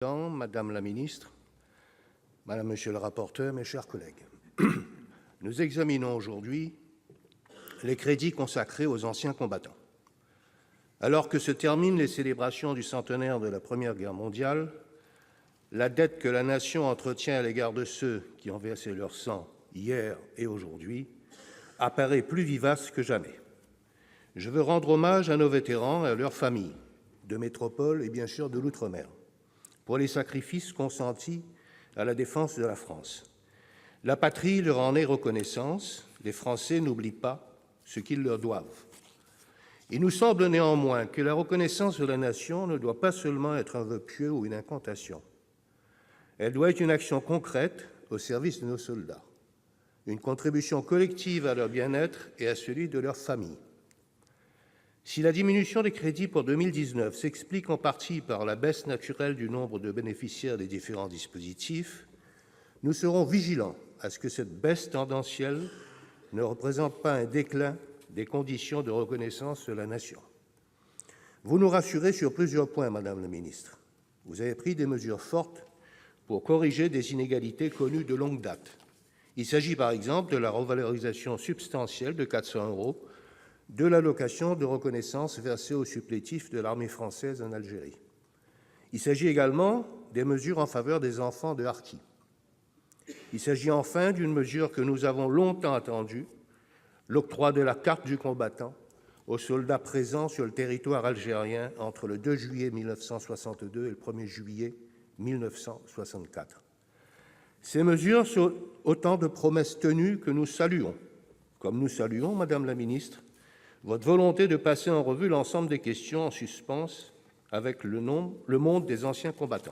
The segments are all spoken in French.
Madame la ministre, monsieur le rapporteur, mes chers collègues, nous examinons aujourd'hui les crédits consacrés aux anciens combattants. Alors que se terminent les célébrations du centenaire de la Première Guerre mondiale, la dette que la Nation entretient à l'égard de ceux qui ont versé leur sang hier et aujourd'hui apparaît plus vivace que jamais. Je veux rendre hommage à nos vétérans et à leurs familles, de métropole et bien sûr de l'outre-mer, pour les sacrifices consentis à la défense de la France. La patrie leur en est reconnaissance. Les Français n'oublient pas ce qu'ils leur doivent. Il nous semble néanmoins que la reconnaissance de la Nation ne doit pas seulement être un vœu pieux ou une incantation. Elle doit être une action concrète au service de nos soldats, une contribution collective à leur bien-être et à celui de leurs familles. Si la diminution des crédits pour 2019 s'explique en partie par la baisse naturelle du nombre de bénéficiaires des différents dispositifs, nous serons vigilants à ce que cette baisse tendancielle ne représente pas un déclin des conditions de reconnaissance de la Nation. Vous nous rassurez sur plusieurs points, Madame la ministre. Vous avez pris des mesures fortes pour corriger des inégalités connues de longue date. Il s'agit par exemple de la revalorisation substantielle de 400 € de l'allocation de reconnaissance versée aux supplétifs de l'armée française en Algérie. Il s'agit également des mesures en faveur des enfants de harkis. Il s'agit enfin d'une mesure que nous avons longtemps attendue, l'octroi de la carte du combattant aux soldats présents sur le territoire algérien entre le 2 juillet 1962 et le 1er juillet 1964. Ces mesures sont autant de promesses tenues que nous saluons, comme nous saluons, Madame la ministre, votre volonté de passer en revue l'ensemble des questions en suspens avec le monde des anciens combattants.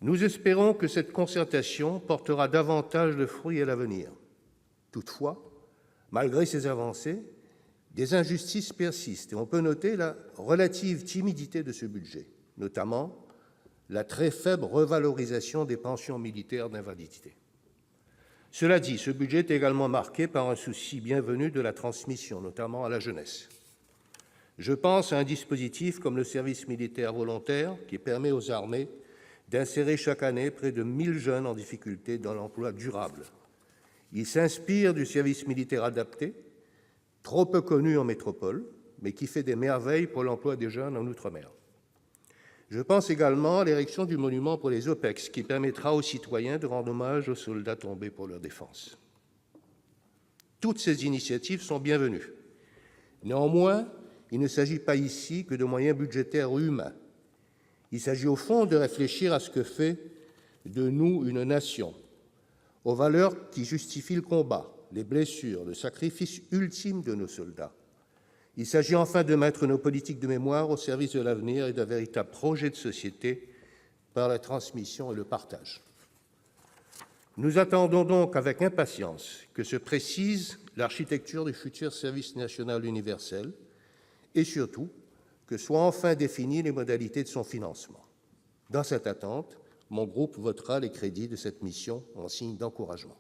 Nous espérons que cette concertation portera davantage de fruits à l'avenir. Toutefois, malgré ces avancées, des injustices persistent et on peut noter la relative timidité de ce budget, notamment la très faible revalorisation des pensions militaires d'invalidité. Cela dit, ce budget est également marqué par un souci bienvenu de la transmission, notamment à la jeunesse. Je pense à un dispositif comme le service militaire volontaire qui permet aux armées d'insérer chaque année près de 1 000 jeunes en difficulté dans l'emploi durable. Il s'inspire du service militaire adapté, trop peu connu en métropole, mais qui fait des merveilles pour l'emploi des jeunes en outre-mer. Je pense également à l'érection du monument pour les OPEX, qui permettra aux citoyens de rendre hommage aux soldats tombés pour leur défense. Toutes ces initiatives sont bienvenues. Néanmoins, il ne s'agit pas ici que de moyens budgétaires ou humains. Il s'agit au fond de réfléchir à ce que fait de nous une nation, aux valeurs qui justifient le combat, les blessures, le sacrifice ultime de nos soldats. Il s'agit enfin de mettre nos politiques de mémoire au service de l'avenir et d'un véritable projet de société par la transmission et le partage. Nous attendons donc avec impatience que se précise l'architecture du futur service national universel et surtout que soient enfin définies les modalités de son financement. Dans cette attente, mon groupe votera les crédits de cette mission en signe d'encouragement.